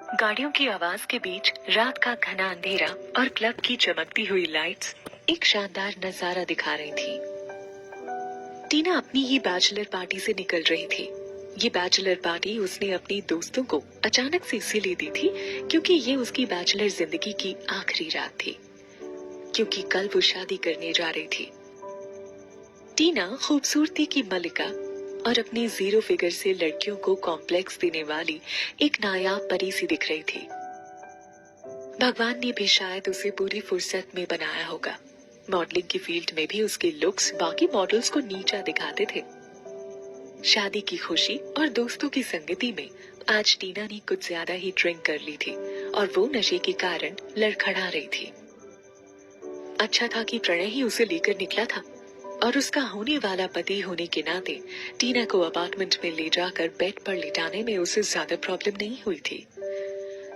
गाड़ियों की आवाज के बीच रात का घना अंधेरा और क्लब की चमकती हुई लाइट्स एक शानदार नजारा दिखा रही थी। टीना अपनी ही बैचलर पार्टी से निकल रही थी। ये बैचलर पार्टी उसने अपनी दोस्तों को अचानक से इसीलिए दी थी क्योंकि ये उसकी बैचलर जिंदगी की आखिरी रात थी, क्योंकि कल वो शादी करने जा रही थी। टीना खूबसूरती की मलिका और अपनी जीरो फिगर से लड़कियों को कॉम्प्लेक्स देने वाली एक नायाब परी सी दिख रही थी। भगवान ने भी शायद उसे पूरी फुर्सत में बनाया होगा। मॉडलिंग की फील्ड में भी उसके लुक्स बाकी मॉडल्स को नीचा दिखाते थे। शादी की खुशी और दोस्तों की संगति में आज टीना ने कुछ ज्यादा ही ड्रिंक कर ली थी और वो नशे के कारण लड़खड़ा रही थी। अच्छा था कि प्रणय ही उसे लेकर निकला था और उसका होने वाला पति होने के नाते टीना को अपार्टमेंट में ले जाकर बेड पर लिटाने में उसे ज्यादा प्रॉब्लम नहीं हुई थी।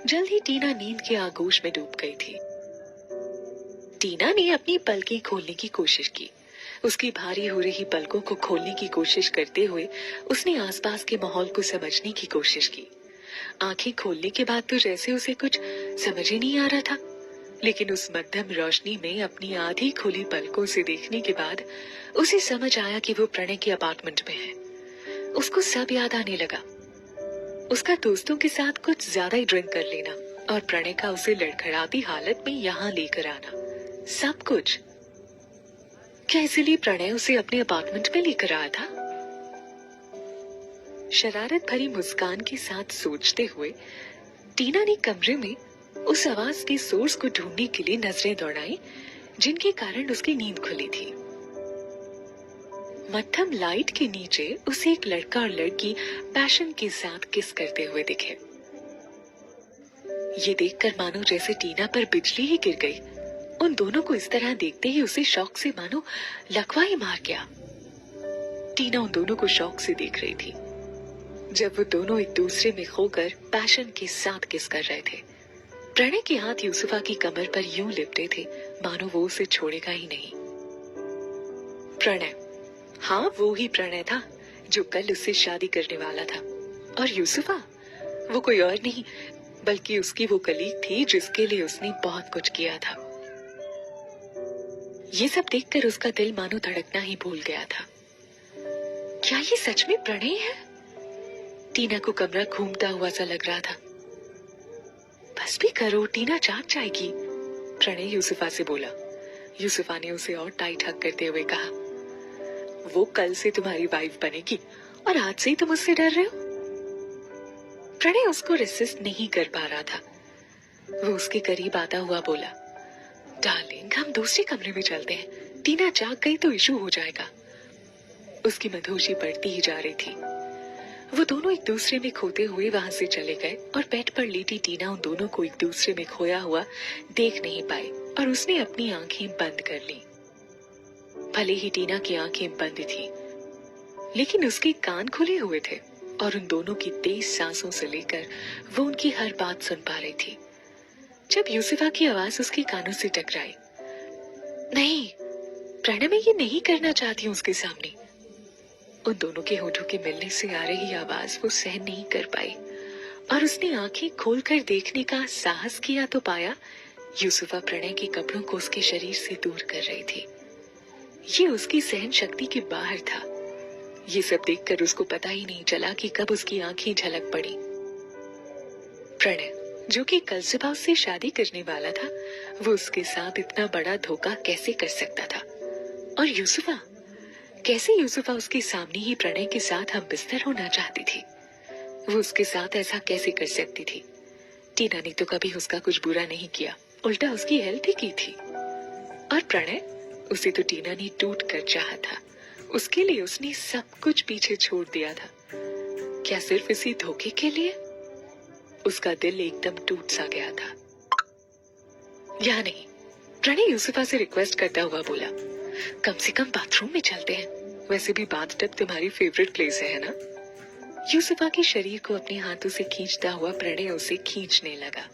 जल्द ही टीना नींद के आगोश में डूब गई थी। टीना ने अपनी पलकें खोलने की कोशिश की। उसकी भारी हो रही पलकों को खोलने की कोशिश करते हुए उसने आसपास के माहौल को समझने की कोशिश की। आंखें खोलने के बाद तो जैसे उसे कुछ समझ ही नहीं आ रहा था, लेकिन उस मध्यम रोशनी में अपनी आधी खुली पलकों से देखने के बाद उसे समझ आया कि वो प्रणय के अपार्टमेंट में है। उसको सब याद आने लगा। उसका दोस्तों के साथ कुछ ज्यादा ही ड्रिंक कर लेना और प्रणय का उसे लड़खड़ाती हालत में यहाँ लेकर आना, सब कुछ। क्या इसलिए प्रणय उसे अपने अपार्टमेंट में लेकर आया था? शरारत भरी मुस्कान के साथ सोचते हुए टीना ने कमरे में उस आवाज के सोर्स को ढूंढने के लिए नजरें दौड़ाई जिनके कारण उसकी नींद खुली थी। मध्यम लाइट के नीचे उसे एक लड़का और लड़की पैशन के साथ किस करते हुए दिखे। ये देखकर मानो जैसे टीना पर बिजली ही गिर गई। उन दोनों को इस तरह देखते ही उसे शौक से मानो लकवा ही मार गया। टीना उन दोनों को शौक से देख रही थी जब वो दोनों एक दूसरे में खोकर पैशन के साथ किस कर रहे थे। प्रणय के हाथ यूसुफा की कमर पर यूं लिपटे थे मानो वो उसे छोड़ेगा ही नहीं। प्रणय, हाँ वो ही प्रणय था जो कल उससे शादी करने वाला था। और यूसुफा, वो कोई और नहीं बल्कि उसकी वो कलीग थी जिसके लिए उसने बहुत कुछ किया था। ये सब देखकर उसका दिल मानो धड़कना ही भूल गया था। क्या ये सच में प्रणय है? टीना को कमरा घूमता हुआ सा लग रहा था। बस भी करो, टीना जाग जाएगी, प्रणय यूसुफा से बोला। यूसुफा ने उसे और टाइट हग करते हुए कहा, वो कल से तुम्हारी वाइफ बनेगी और आज से ही तुम उससे डर रहे हो? प्रणय उसको रेसिस्ट नहीं कर पा रहा था। वो उसके करीब आता हुआ बोला, डार्लिंग हम दूसरे कमरे में चलते हैं, टीना जाग गई तो इशू हो जाएगा। उसकी मधोशी बढ़ती ही जा रही थी। वो दोनों एक दूसरे में खोते हुए वहां से चले गए और बेड पर लेटी टीना उन दोनों को एक दूसरे में खोया हुआ देख नहीं पाई और उसने अपनी आंखें बंद कर ली। भले ही टीना की आंखें बंद थी लेकिन उसके कान खुले हुए थे और उन दोनों की तेज सांसों से लेकर वो उनकी हर बात सुन पा रही थी। जब यूसुफा की आवाज उसके कानों से टकराई, नहीं प्रणय, मैं ये नहीं करना चाहती हूँ उसके सामने। उन दोनों के होठों के मिलने से आ रही आवाज वो सहन नहीं कर पाई और उसने आंखें खोलकर देखने का साहस किया तो पाया यूसुफा प्रणय के कपड़ों को उसके शरीर से दूर कर रही थी। ये उसकी सहन शक्ति के बाहर था। ये सब देखकर उसको पता ही नहीं चला कि कब उसकी आंखें झलक पड़ी। प्रणय, जो कि कल सुबह उससे शादी करने वाला था, वो उसके साथ इतना बड़ा धोखा कैसे कर सकता था? और यूसुफा, कैसे यूसुफा उसके सामने ही प्रणय के साथ हम बिस्तर होना चाहती थी? वो उसके साथ ऐसा कैसे कर सकती थी? टीना ने तो कभी उसका कुछ बुरा नहीं किया, उल्टा उसकी हेल्प ही की थी। और प्रणय, उसे तो टीना ने टूट कर चाहा था। उसके लिए उसने सब कुछ पीछे छोड़ दिया था। क्या सिर्फ इसी धोखे के लिए? उसका दिल एकदम टूट सा गया था। यहाँ नहीं, प्रणय यूसुफा से रिक्वेस्ट करता हुआ बोला, कम से कम बाथरूम में चलते हैं, वैसे भी बाथटब तुम्हारी फेवरेट प्लेस है ना? यूसुफा के शरीर को अपने हाथों से खींचता हुआ प्रणय उसे खींचने लगा।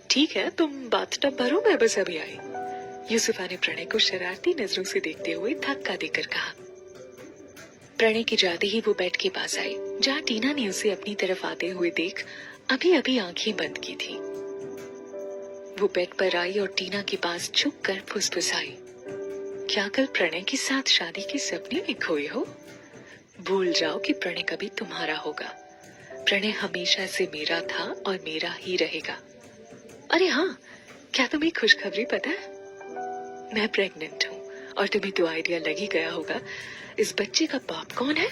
ठीक है, तुम बाथटब भरो, मैं बस अभी आई। यूसुफा ने प्रणय को शरारती नजरों से देखते हुए धक्का देकर कहा। प्रणय के जाते ही वो बेड के पास आई जहाँ टीना ने उसे अपनी तरफ आते हुए देख अभी अभी आंखें बंद की थी। वो बेड पर आई और टीना के पास झुक कर फुसफुसाई, क्या कल प्रणय के साथ शादी के सपने में खोए हो? भूल जाओ कि प्रणय कभी तुम्हारा होगा। प्रणय हमेशा से मेरा था और मेरा ही रहेगा। अरे हाँ, क्या तुम्हें खुशखबरी पता है? मैं प्रेग्नेंट हूँ और तुम्हें तो आइडिया लग ही गया होगा इस बच्चे का बाप कौन है?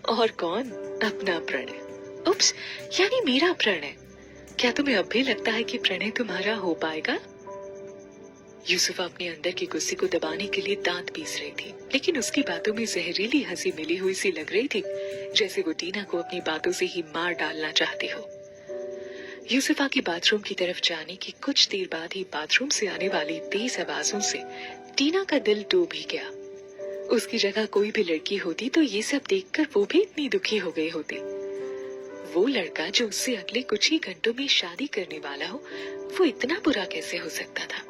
और कौन? अपना प्रणय। उप्स, यानी मेरा प्रणय। क्या तुम्हें अब भी लगता है कि प्रणय तुम्हारा हो पाएगा? यूसुफ अपने अंदर की गुस्से को दबाने के लिए दांत पीस रही थी, लेकिन उसकी बातों में जहरीली हंसी मिली हुई सी लग रही थी, जैसे वो टीना को अपनी बातों से ही मार डालना चाहती हो। यूसुफा के बाथरूम की तरफ जाने की कुछ देर बाद ही बाथरूम से आने वाली तेज आवाजों से टीना का दिल डूब ही गया। उसकी जगह कोई भी लड़की होती तो ये सब देखकर वो भी इतनी दुखी हो गई होती। वो लड़का जो उससे अगले कुछ ही घंटों में शादी करने वाला हो, वो इतना बुरा कैसे हो सकता था?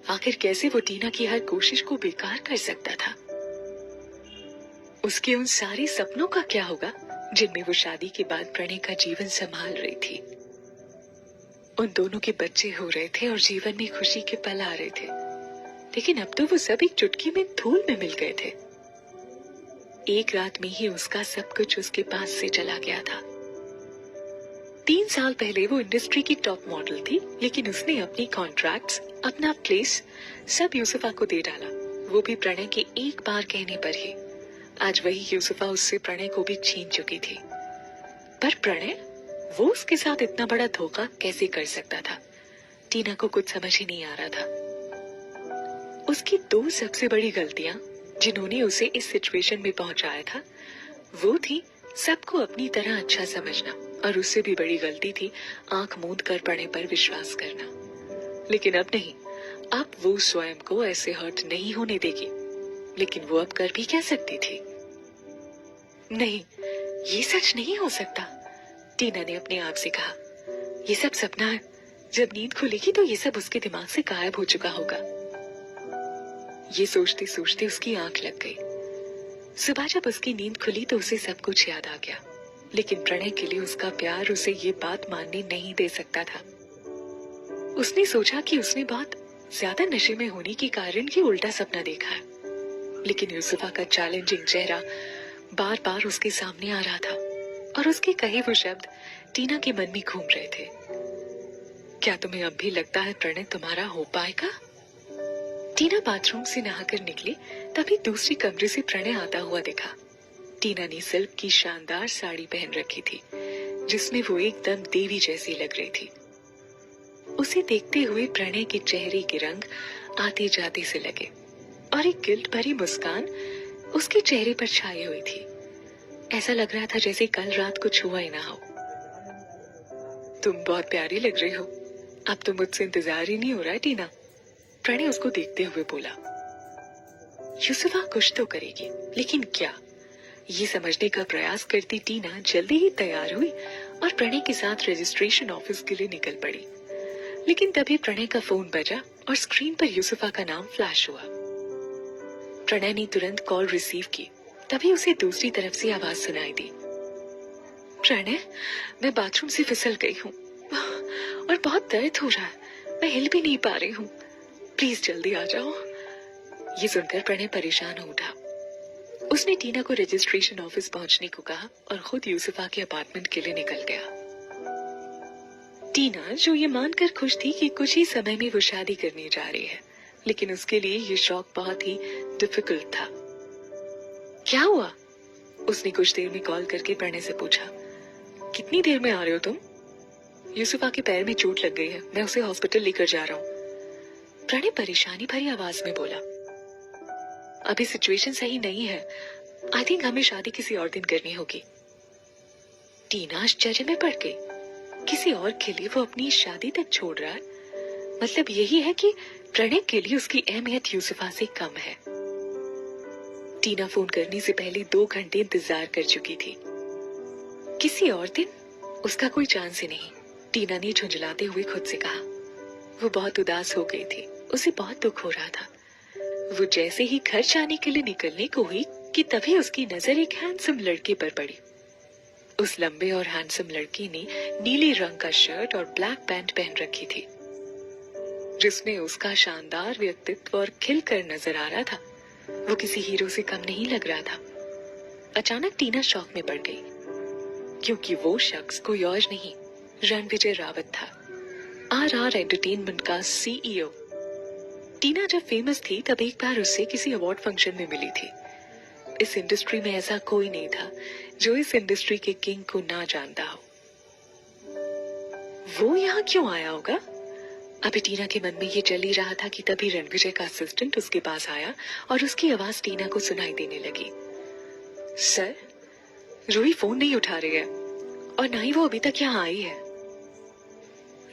आखिर कैसे वो टीना की हर कोशिश को बेकार कर सकता था? उसके उन सारे सपनों का क्या होगा जिनमें वो शादी के बाद प्रणय का जीवन संभाल रही थी? उन दोनों के बच्चे हो रहे थे और जीवन में खुशी के पल आ रहे थे, लेकिन अब तो वो सब एक चुटकी में धूल में मिल गए थे। एक रात में ही उसका सब कुछ उसके पास से चला गया था। 3 साल पहले वो इंडस्ट्री की टॉप मॉडल थी, लेकिन उसने अपनी कॉन्ट्रैक्ट्स, अपना प्लेस सब यूसुफा को दे डाला, वो भी प्रणय के एक बार कहने पर ही। आज वही यूसुफा उससे प्रणय को भी छीन चुकी थी। पर प्रणय, वो उसके साथ इतना बड़ा धोखा कैसे कर सकता था? टीना को कुछ समझ ही नहीं आ रहा था। उसकी 2 सबसे बड़ी गलतियां जिन्होंने उसे इस सिचुएशन में पहुंचाया था, वो थी सबको अपनी तरह अच्छा समझना, और उससे भी बड़ी गलती थी आंख मूंद कर प्रणय पर विश्वास करना। लेकिन अब नहीं, अब वो स्वयं को ऐसे हर्ट नहीं होने देगी। लेकिन वो अब कर भी क्या सकती थी? नहीं, ये सच नहीं हो सकता, टीना ने अपने आप से कहा। ये सब सपना है। जब नींद खुलेगी तो ये सब उसके दिमाग से गायब हो चुका होगा। ये सोचते सोचते उसकी आंख लग गई। सुबह जब उसकी नींद खुली तो उसे सब कुछ याद आ गया, लेकिन प्रणय के लिए उसका प्यार उसे ये बात मानने नहीं दे सकता था। उसने सोचा कि उसने बहुत ज्यादा नशे में होने के कारण ही उल्टा सपना देखा है, लेकिन यूसुफा का चैलेंजिंग चेहरा बार बार उसके सामने आ रहा था और उसके कहे वो शब्द टीना के मन में घूम रहे थे। क्या तुम्हें अब भी लगता है प्रणय तुम्हारा हो पाएगा? टीना बाथरूम से नहाकर निकली, तभी दूसरी कमरे से प्रणय आता हुआ दिखा। टीना ने सिल्क की शानदार साड़ी पहन रखी थी, जिसमें वो एकदम देवी जैसी लग रही थी। उसे देखते हुए प्रणय के चेहरे के रंग आते जाते से लगे और एक गिल्ट भरी मुस्कान उसके चेहरे पर छाई हुई थी। ऐसा लग रहा था जैसे कल रात कुछ हुआ ही ना हो। तुम बहुत प्यारी लग रही हो। अब तो मुझसे इंतजार ही नहीं हो रहा है टीना, प्रणय उसको देखते हुए बोला। यूसुफा कुछ तो करेगी, लेकिन क्या? ये समझने का प्रयास करती टीना जल्दी ही तैयार हुई और प्रणय के साथ रजिस्ट्रेशन ऑफिस के लिए निकल पड़ी। लेकिन तभी प्रणय का फोन बजा और स्क्रीन पर यूसुफा का नाम फ्लैश हुआ। प्रणय ने तुरंत कॉल रिसीव की, तभी उसे दूसरी तरफ से आवाज सुनाई दी। प्रणय, मैं बाथरूम से फिसल गई हूँ और बहुत दर्द हो रहा है, मैं हिल भी नहीं पा रही हूँ, प्लीज जल्दी आ जाओ। ये सुनकर प्रणय परेशान हो उठा। उसने टीना को रजिस्ट्रेशन ऑफिस पहुंचने को कहा और खुद यूसुफा के अपार्टमेंट के लिए निकल गया। टीना, जो ये मानकर खुश थी कि कुछ ही समय में वो शादी करने जा रही है, लेकिन उसके लिए ये शौक बहुत ही डिफिकल्ट था। क्या हुआ? उसने कुछ देर में कॉल करके प्रणय से पूछा। कितनी देर में आ रहे हो तुम? यूसुफा के पैर में चोट लग गई है, मैं उसे हॉस्पिटल लेकर जा रहा हूँ। प्रणय परेशानी भरी आवाज में बोला। अभी सिचुएशन सही नहीं है, आई थिंक हमें शादी किसी और दिन करनी होगी। टीना आश्चर्य में पड़ गई। किसी और के लिए वो अपनी शादी तक छोड़ रहा है? मतलब यही है कि प्रणय के लिए उसकी अहमियत यूसुफा से कम है। टीना फोन करने से पहले 2 घंटे इंतजार कर चुकी थी। किसी और दिन? उसका कोई चांस ही नहीं, टीना ने झुंझलाते हुए खुद से कहा। वो बहुत उदास हो गई थी, उसे बहुत दुख हो रहा था। वो जैसे ही घर जाने के लिए निकलने को हुई कि तभी उसकी नजर एक हैंडसम लड़के पर पड़ी। उस लंबे और हैंडसम लड़की ने नीले रंग का शर्ट और ब्लैक पैंट पहन रखी थी, जिसमें उसका शानदार व्यक्तित्व और खिलकर नजर आ रहा था। वो किसी हीरो से कम नहीं लग रहा था। अचानक टीना शॉक में पड़ गई, क्योंकि वो शख्स कोई और नहीं, रणविजय रावत था, RR एंटरटेनमेंट का CEO। टीना जब फेमस थी तब एक बार उससे किसी अवार्ड फंक्शन में मिली थी। इस इंडस्ट्री में ऐसा कोई नहीं था जो इस इंडस्ट्री के किंग को ना जानता हो। वो यहाँ क्यों आया होगा? अभी टीना के मन में ये चल ही रहा था कि तभी रणविजय का असिस्टेंट उसके पास आया और उसकी आवाज टीना को सुनाई देने लगी। सर, रूही फोन नहीं उठा रही है और ना ही वो अभी तक यहाँ आई है।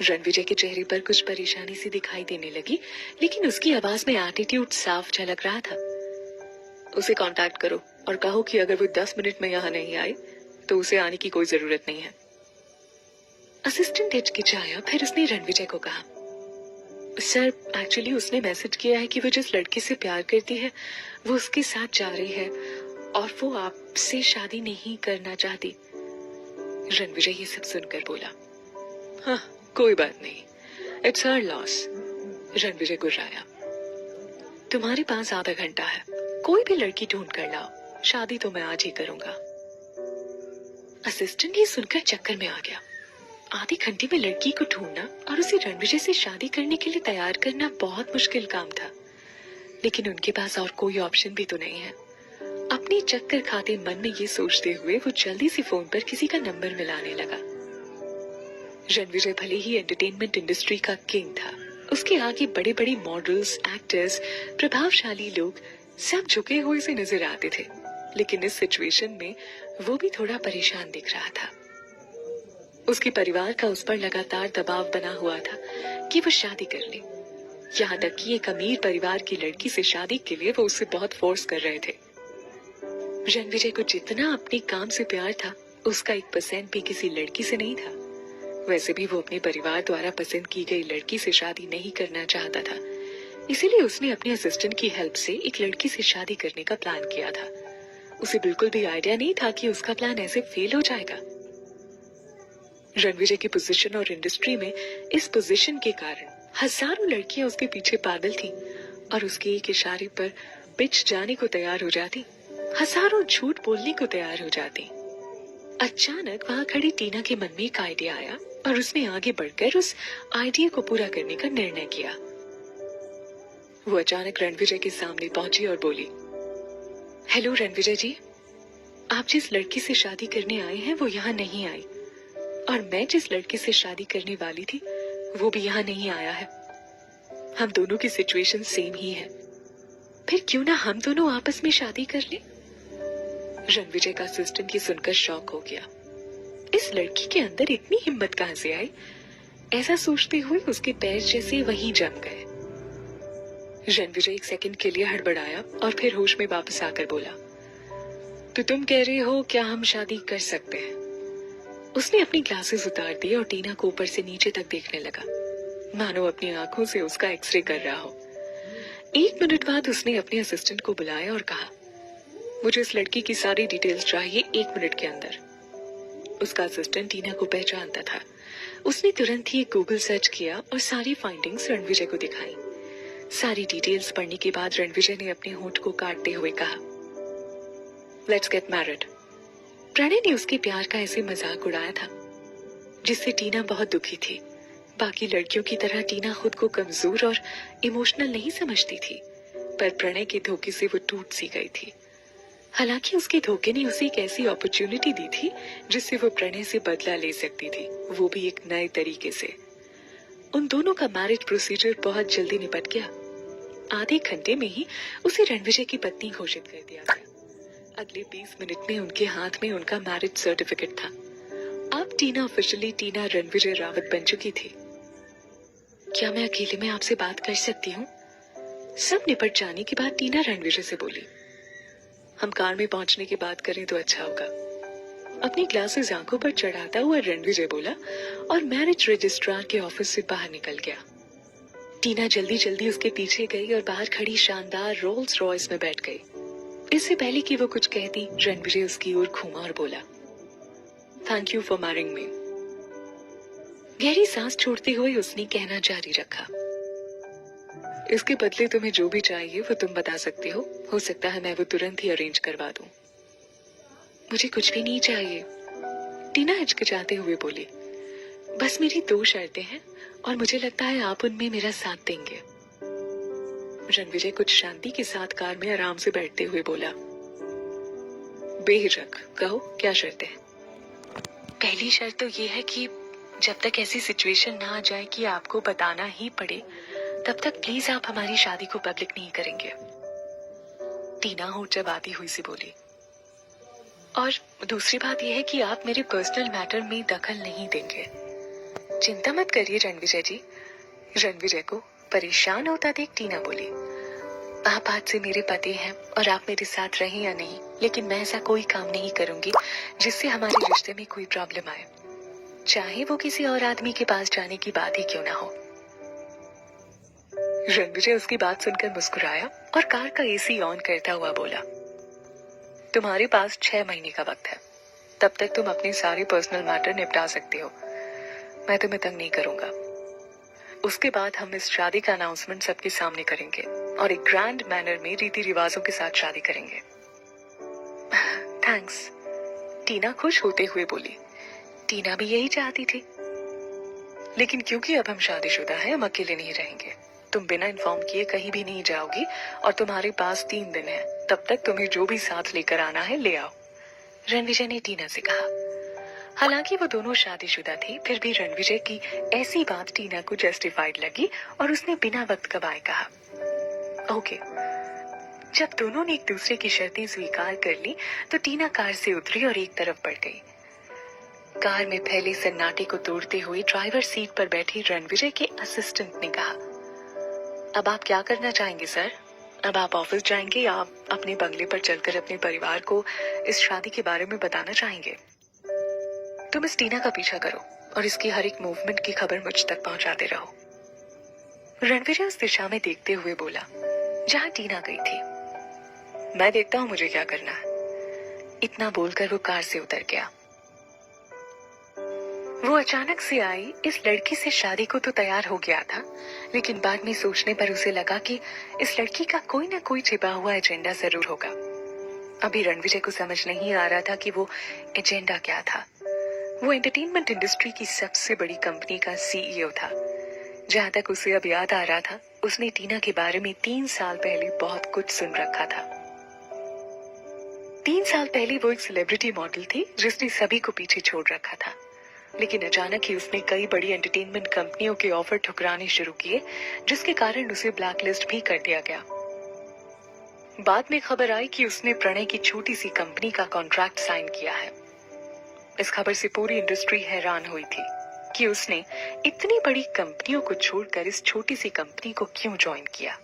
रणविजय के चेहरे पर कुछ परेशानी सी दिखाई देने लगी, लेकिन उसकी आवाज में एटीट्यूड साफ झलक रहा था। उसे कांटेक्ट करो और कहो कि अगर वो 10 मिनट में यहाँ नहीं आए तो उसे आने की कोई जरूरत नहीं है। असिस्टेंट हिचकिचाया, फिर उसने रणविजय को कहा, सर एक्चुअली उसने मैसेज किया है कि वो जिस लड़के से प्यार करती है वो उसके साथ जा रही है और वो आपसे शादी नहीं करना चाहती। रणविजय ये सब सुनकर बोला, हाँ कोई बात नहीं, इट्स हर लॉस। रणविजय गुर्राया, तुम्हारे पास आधा घंटा है, कोई भी लड़की ढूंढ कर लाओ, शादी तो मैं आज ही करूंगा। असिस्टेंट ये सुनकर चक्कर में आ गया। आधे घंटे में लड़की को ढूंढना और उसे रणविजय से शादी करने के लिए तैयार करना बहुत मुश्किल काम था, लेकिन उनके पास और कोई ऑप्शन भी तो नहीं है। अपने चक्कर खाते मन में ये सोचते हुए वो जल्दी से फोन पर किसी का नंबर मिलाने लगा। रणविजय भले ही एंटरटेनमेंट इंडस्ट्री का किंग था, उसके आगे बड़े बड़े मॉडल्स, एक्टर्स, प्रभावशाली लोग सब झुके हुए से नजर आते थे, लेकिन इस सिचुएशन में वो भी थोड़ा परेशान दिख रहा था। उसके परिवार का उस पर लगातार दबाव बना हुआ था कि वो शादी कर ले। यहाँ तक कि एक अमीर परिवार की लड़की से शादी के लिए वो उससे बहुत फोर्स कर रहे थे। रणविजय को जितना अपने काम से प्यार था, उसका 1% भी किसी लड़की से नहीं था। वैसे भी वो अपने परिवार द्वारा पसंद की गई लड़की से शादी नहीं करना चाहता था, इसीलिए उसने अपने असिस्टेंट की हेल्प से एक लड़की से शादी करने का प्लान किया था। उसे बिल्कुल भी आइडिया नहीं था कि उसका प्लान ऐसे फेल हो जाएगा। रणविजय की पोजीशन और इंडस्ट्री में इस पोजीशन के कारण हजारों लड़कियां उसके पीछे पागल थीं और उसके एक इशारे पर पिच जाने को तैयार हो जाती, हजारों झूठ बोलने को तैयार हो जाती। अचानक वहां खड़ी टीना के मन में एक आइडिया आया और उसने आगे बढ़कर उस आइडिया को पूरा करने का निर्णय किया। वो अचानक रणविजय के सामने पहुंची और बोली, हेलो रणविजय जी, आप जिस लड़की से शादी करने आए हैं वो यहाँ नहीं आई, और मैं जिस लड़की से शादी करने वाली थी वो भी यहाँ नहीं आया है। हम दोनों की सिचुएशन सेम ही है, फिर क्यों ना हम दोनों आपस में शादी कर लें? रणविजय का असिस्टेंट ये सुनकर शॉक हो गया। इस लड़की के अंदर इतनी हिम्मत कहां से आई? ऐसा सोचते हुए उसके पैर जैसे वहीं जम गए। रणविजय एक सेकंड के लिए हड़बड़ाया और फिर होश में वापस आकर बोला, तो तुम कह रही हो क्या हम शादी कर सकते हैं? उसने अपनी ग्लासेस उतार दी और टीना को ऊपर से नीचे तक देखने लगा, मानो अपनी आंखों से उसका एक्सरे कर रहा हो। 1 मिनट बाद उसने अपने असिस्टेंट को बुलाया और कहा, मुझे इस लड़की की सारी डिटेल्स चाहिए 1 मिनट के अंदर। उसका असिस्टेंट टीना को पहचानता था। उसने तुरंत ही एक गूगल सर्च किया और सारी फाइंडिंग्स रणविजय को दिखाई। सारी डिटेल्स पढ़ने के बाद रणविजय ने अपने होंठ को काटते हुए कहा, लेट्स गेट मैरिड। प्रणय ने उसके प्यार का ऐसे मजाक उड़ाया था जिससे टीना बहुत दुखी थी। बाकी लड़कियों की तरह टीना खुद को कमजोर और इमोशनल नहीं समझती थी, पर प्रणय के धोखे से वो टूट सी गई थी। हालांकि उसके धोखे ने उसे एक ऐसी अपॉर्चुनिटी दी थी जिससे वो प्रणय से बदला ले सकती थी, वो भी एक नए तरीके से। उन दोनों का मैरिज प्रोसीजर बहुत जल्दी निपट गया। आधे घंटे में ही उसे रणविजय की पत्नी घोषित कर दिया गया। अगले 20 मिनट में उनके हाथ में उनका मैरिज सर्टिफिकेट था। अब टीना ऑफिशियली टीना रणविजय रावत बन चुकी थी। क्या मैं अकेले में आपसे बात कर सकती हूँ? सब निपट जाने के बाद टीना रणविजय से बोली, हम कार में पहुंचने के बाद करें तो अच्छा होगा। अपनी ग्लासेस आंखों पर चढ़ाता हुआ रणविजय बोला और मैरिज रजिस्ट्रार के ऑफिस से बाहर निकल गया। टीना जल्दी जल्दी उसके पीछे गई और बाहर खड़ी शानदार रोल्स रॉयस में बैठ गई। इससे पहले कि वो कुछ कहती, रणविजय उसकी ओर घूमा और बोला, थैंक यू फॉर मैरिंग मी। गहरी सांस छोड़ते हुए उसने कहना जारी रखा, इसके बदले तुम्हें जो भी चाहिए वो तुम बता सकती हो सकता है मैं वो तुरंत ही अरेंज करवा दूं। मुझे कुछ भी नहीं चाहिए, टीना हिचकिचाते हुए बोली। बस मेरी 2 शर्तें हैं और मुझे लगता है आप उनमें मेरा साथ देंगे। रणविजय कुछ शांति के साथ कार में आराम से बैठते हुए बोला, बेहिचक कहो क्या शर्तें हैं। पहली शर्त तो ये है कि जब तक ऐसी सिचुएशन ना आ जाए कि आपको बताना ही पड़े, तब तक प्लीज आप हमारी शादी को पब्लिक नहीं करेंगे। टीना होठ चबाती हुई सी बोली। और दूसरी बात यह है कि आप मेरे पर्सनल मैटर में दखल नहीं देंगे। चिंता मत करिए रणविजय जी। रणविजय को परेशान होता देख टीना बोली, आप आज से मेरे पति हैं और आप मेरे साथ रहें या नहीं, लेकिन मैं ऐसा कोई काम नहीं करूंगी जिससे हमारे रिश्ते में कोई प्रॉब्लम आए, चाहे वो किसी और आदमी के पास जाने की बात ही क्यों ना हो। रणविजय उसकी बात सुनकर मुस्कुराया और कार का एसी ऑन करता हुआ बोला, तुम्हारे पास 6 महीने का वक्त है, तब तक तुम अपने सारे पर्सनल मैटर निपटा सकते हो। मैं तुम्हें तंग नहीं करूंगा। उसके बाद हम इस शादी का अनाउंसमेंट सबके सामने करेंगे और एक ग्रैंड मैनर में रीति रिवाजों के साथ शादी करेंगे। थैंक्स, टीना खुश होते हुए बोली। टीना भी यही चाहती थी, लेकिन क्योंकि अब हम शादीशुदा हैं, हम अकेले नहीं रहेंगे। तुम बिना इन्फॉर्म किए कहीं भी नहीं जाओगी और तुम्हारे पास 3 दिन है, तब तक तुम्हें जो भी साथ लेकर आना है ले आओ, रणविजय ने टीना से कहा। हालांकि वो दोनों शादीशुदा थे, फिर भी रणविजय की ऐसी बात टीना को जस्टिफाइड लगी और उसने बिना वक्त गवाए कहा, ओके। जब दोनों ने एक दूसरे की शर्तें स्वीकार कर ली तो टीना कार से उतरी और एक तरफ बढ़ गई। कार में फैले सन्नाटे को तोड़ते हुए ड्राइवर सीट पर बैठे रणविजय के असिस्टेंट ने कहा, अब आप क्या करना चाहेंगे सर? अब आप ऑफिस जाएंगे या आप अपने बंगले पर चलकर अपने परिवार को इस शादी के बारे में बताना चाहेंगे? तुम इस टीना का पीछा करो और इसकी हर एक मूवमेंट की खबर मुझ तक पहुंचाते रहो। रणविजय उस दिशा में देखते हुए बोला जहां टीना गई थी। मैं देखता हूं मुझे क्या करना है। इतना बोलकर वो कार से उतर गया। वो अचानक से आई इस लड़की से शादी को तो तैयार हो गया था, लेकिन बाद में सोचने पर उसे लगा कि इस लड़की का कोई ना कोई छिपा हुआ एजेंडा जरूर होगा। अभी रणविजय को समझ नहीं आ रहा था कि वो एजेंडा क्या था। वो एंटरटेनमेंट इंडस्ट्री की सबसे बड़ी कंपनी का सीईओ था। जहां तक उसे अब याद आ रहा था, उसने टीना के बारे में 3 साल पहले बहुत कुछ सुन रखा था। 3 साल पहले वो एक सेलिब्रिटी मॉडल थी जिसने सभी को पीछे छोड़ रखा था, लेकिन अचानक ही उसने कई बड़ी एंटरटेनमेंट कंपनियों के ऑफर ठुकराने शुरू किए, जिसके कारण उसे ब्लैकलिस्ट भी कर दिया गया। बाद में खबर आई कि उसने प्रणय की छोटी सी कंपनी का कॉन्ट्रैक्ट साइन किया है। इस खबर से पूरी इंडस्ट्री हैरान हुई थी कि उसने इतनी बड़ी कंपनियों को छोड़कर इस छोटी सी कंपनी को क्यों ज्वाइन किया।